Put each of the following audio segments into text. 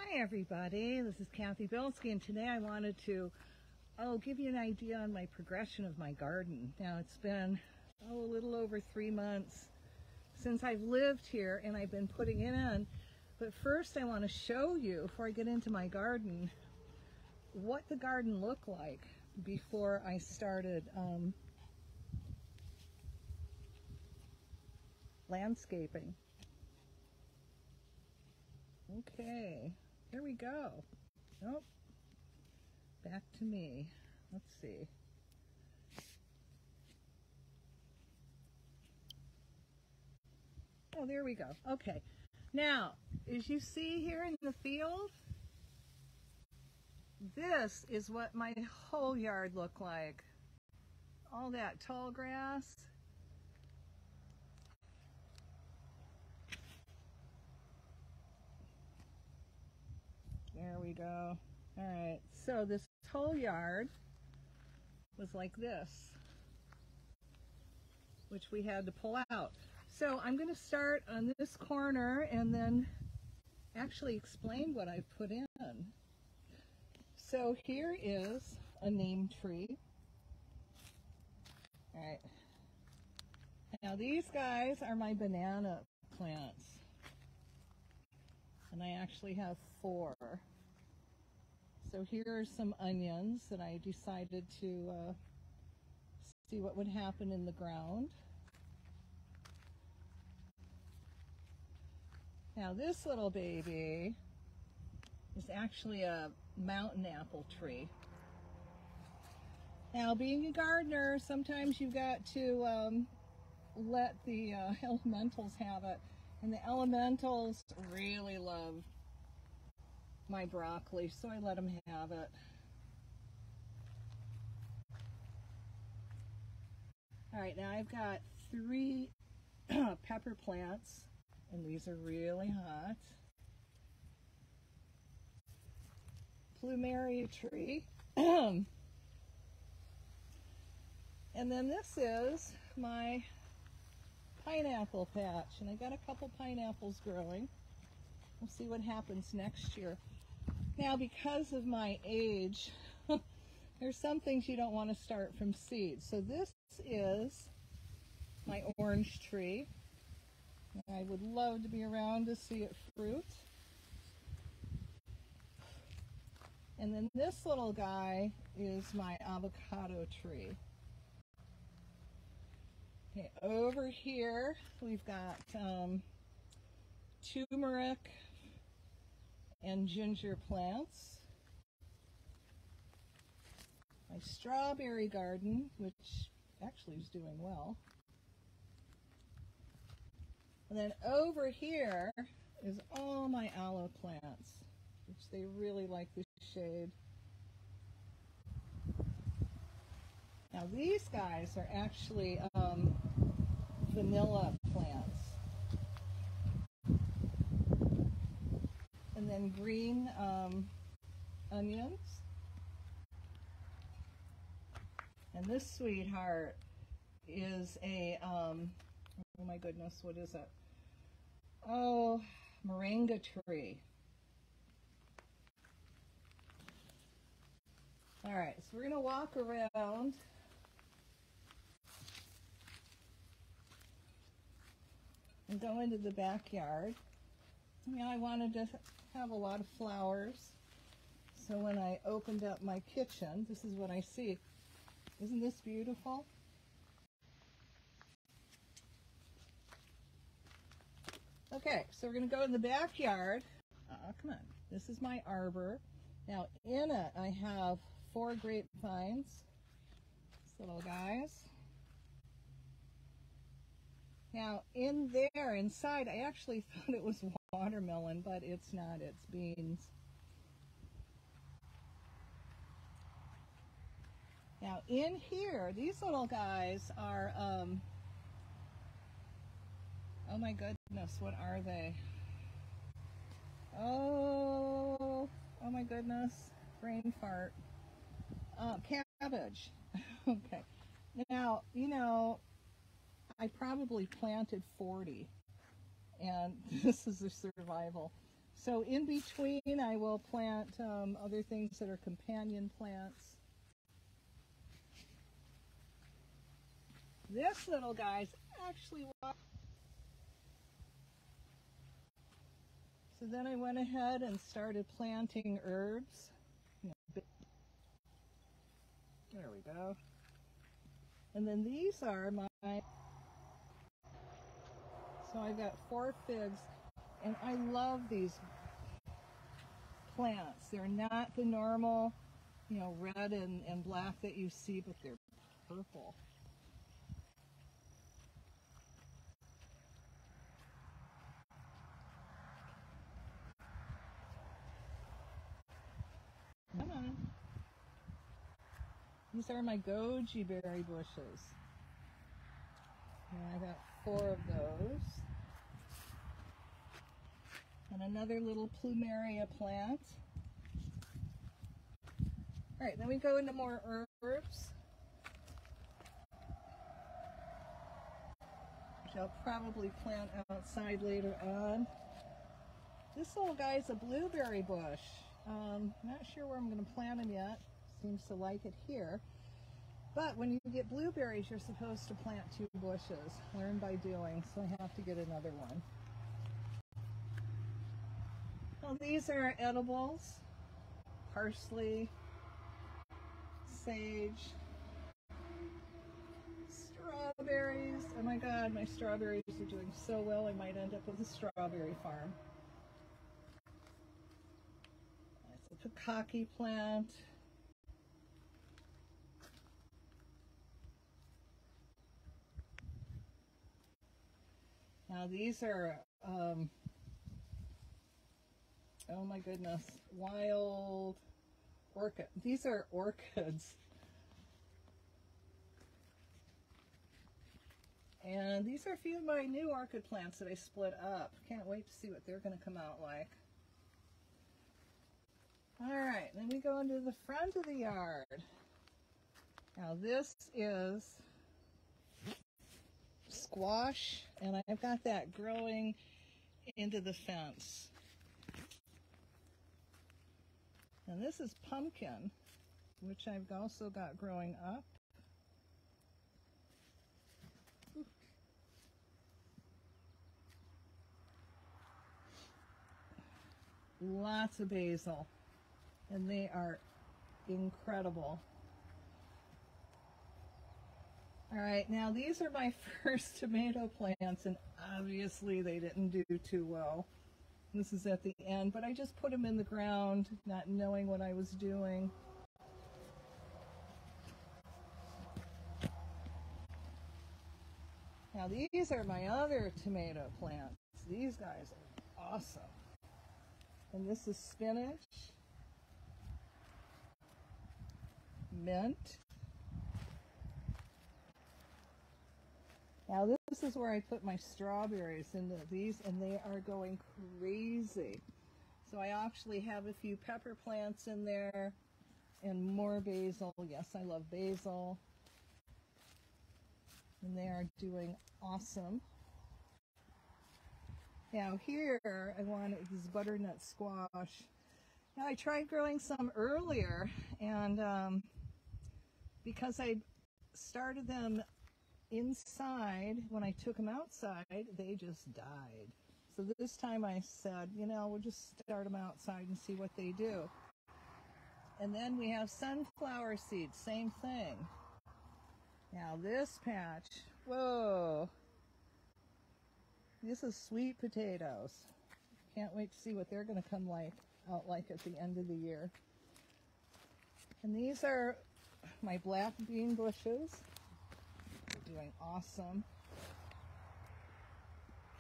Hi everybody, this is Cathy Bilsky, and today I wanted to give you an idea on my progression of my garden. Now it's been a little over 3 months since I've lived here and I've been putting it in, but first I want to show you, before I get into my garden, what the garden looked like before I started landscaping. Okay, here we go. Nope. Back to me. Let's see. Oh, there we go. Okay. Now, as you see here in the field, this is what my whole yard looked like. All that tall grass. There we go. All right, so this whole yard was like this, which we had to pull out. So I'm going to start on this corner and then actually explain what I put in. So here is a neem tree. All right. Now these guys are my banana plants. And I actually have 4. So here are some onions that I decided to see what would happen in the ground. Now this little baby is actually a mountain apple tree. Now being a gardener, sometimes you've got to let the elementals have it. And the elementals really love my broccoli, so I let them have it. All right, now I've got 3 pepper plants, and these are really hot. Plumeria tree. And then this is my pineapple patch, and I got a couple pineapples growing. We'll see what happens next year. Now, because of my age, there's some things you don't want to start from seeds. So this is my orange tree. I would love to be around to see it fruit. And then this little guy is my avocado tree. Okay, over here we've got turmeric and ginger plants. My strawberry garden, which actually is doing well. And then over here is all my aloe plants, which they really like the shade. Now these guys are actually vanilla plants. And then green onions. And this sweetheart is a, oh my goodness, what is it? Oh, moringa tree. All right, so we're gonna walk around. And go into the backyard. I wanted to have a lot of flowers, so when I opened up my kitchen, this is what I see. Isn't this beautiful? Okay, so we're going to go in the backyard. Come on. This is my arbor. Now in it I have 4 grapevines, these little guys. Now in there, inside, I actually thought it was watermelon, but it's not, it's beans. Now in here, these little guys are, oh my goodness, what are they? Oh my goodness, brain fart. Cabbage. Okay. Now, you know, I probably planted 40, and this is a survival. So in between, I will plant other things that are companion plants. This little guy's actually walked. So then I went ahead and started planting herbs. There we go. And then these are my, so I've got 4 figs, and I love these plants. They're not the normal, red and black that you see, but they're purple. Come on. These are my goji berry bushes. And I got 4 of those. And another little plumeria plant. All right, then we go into more herbs, which I'll probably plant outside later on. This little guy's a blueberry bush. Not sure where I'm going to plant him yet. Seems to like it here. But when you get blueberries, you're supposed to plant 2 bushes. Learn by doing, so I have to get another one. Well, these are edibles. Parsley, sage, strawberries. Oh my God, my strawberries are doing so well, I might end up with a strawberry farm. It's a Pikaki plant. Now these are, oh my goodness, wild orchid. These are orchids. And these are a few of my new orchid plants that I split up. Can't wait to see what they're going to come out like. All right, then we go into the front of the yard. Now this is squash, and I've got that growing into the fence. And this is pumpkin, which I've also got growing up. Lots of basil, and they are incredible. All right, now these are my first tomato plants, and obviously they didn't do too well. This is at the end, but I just put them in the ground, not knowing what I was doing. Now these are my other tomato plants. These guys are awesome. And this is spinach, mint. Now this is where I put my strawberries into these, and they are going crazy. So I actually have a few pepper plants in there and more basil. Yes, I love basil. And they are doing awesome. Now here I wanted this butternut squash. Now I tried growing some earlier, and because I started them inside, when I took them outside, they just died. So this time I said, we'll just start them outside and see what they do. And then we have sunflower seeds, same thing. Now this patch, whoa, this is sweet potatoes. Can't wait to see what they're going to come out like at the end of the year. And these are my black bean bushes. They're doing awesome.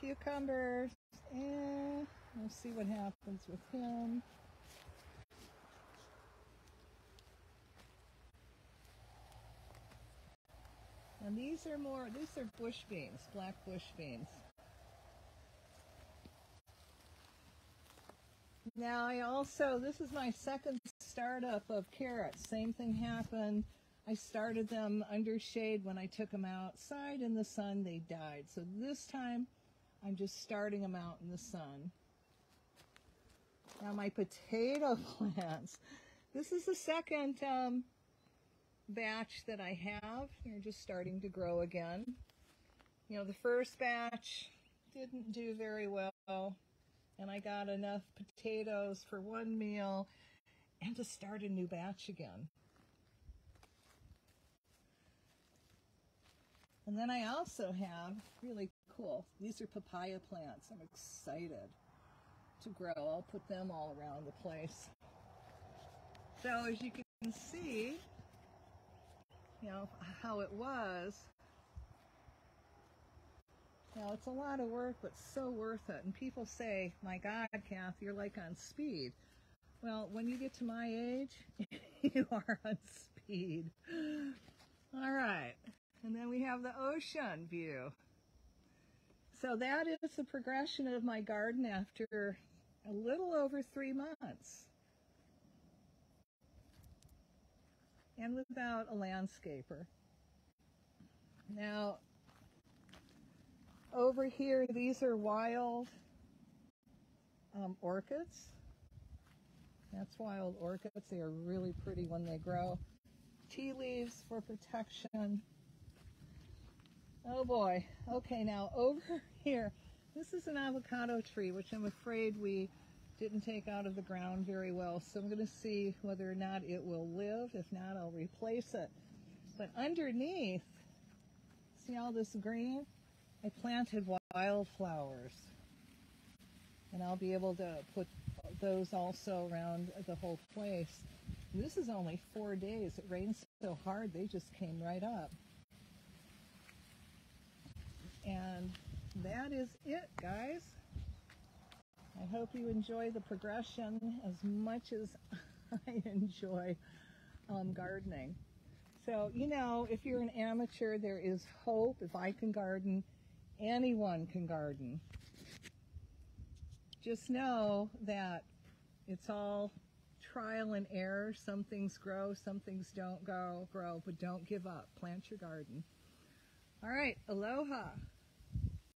Cucumbers, and we'll see what happens with him. And these are bush beans, black bush beans. Now this is my second startup of carrots. Same thing happened. I started them under shade. When I took them outside in the sun, they died. So this time, I'm just starting them out in the sun. Now my potato plants. This is the second batch that I have. They're just starting to grow again. You know, the first batch didn't do very well, and I got enough potatoes for one meal and to start a new batch again. And then I also have, really cool, these are papaya plants. I'm excited to grow. I'll put them all around the place. So as you can see, you know, how it was. Now it's a lot of work, but so worth it. And people say, my God, Kath, you're like on speed. Well, when you get to my age, you are on speed. All right. And then we have the ocean view. So that is the progression of my garden after a little over 3 months. And without a landscaper. Now, over here, these are wild orchids. That's wild orchids. They are really pretty when they grow. Tea leaves for protection. Oh boy. Okay, now over here, this is an avocado tree, which I'm afraid we didn't take out of the ground very well. So I'm going to see whether or not it will live. If not, I'll replace it. But underneath, see all this green? I planted wildflowers. And I'll be able to put those also around the whole place. And this is only 4 days. It rained so hard, they just came right up. And that is it, guys. I hope you enjoy the progression as much as I enjoy gardening. So, you know, if you're an amateur, there is hope. If I can garden, anyone can garden. Just know that it's all trial and error. Some things grow, some things don't grow, but don't give up. Plant your garden. All right, aloha.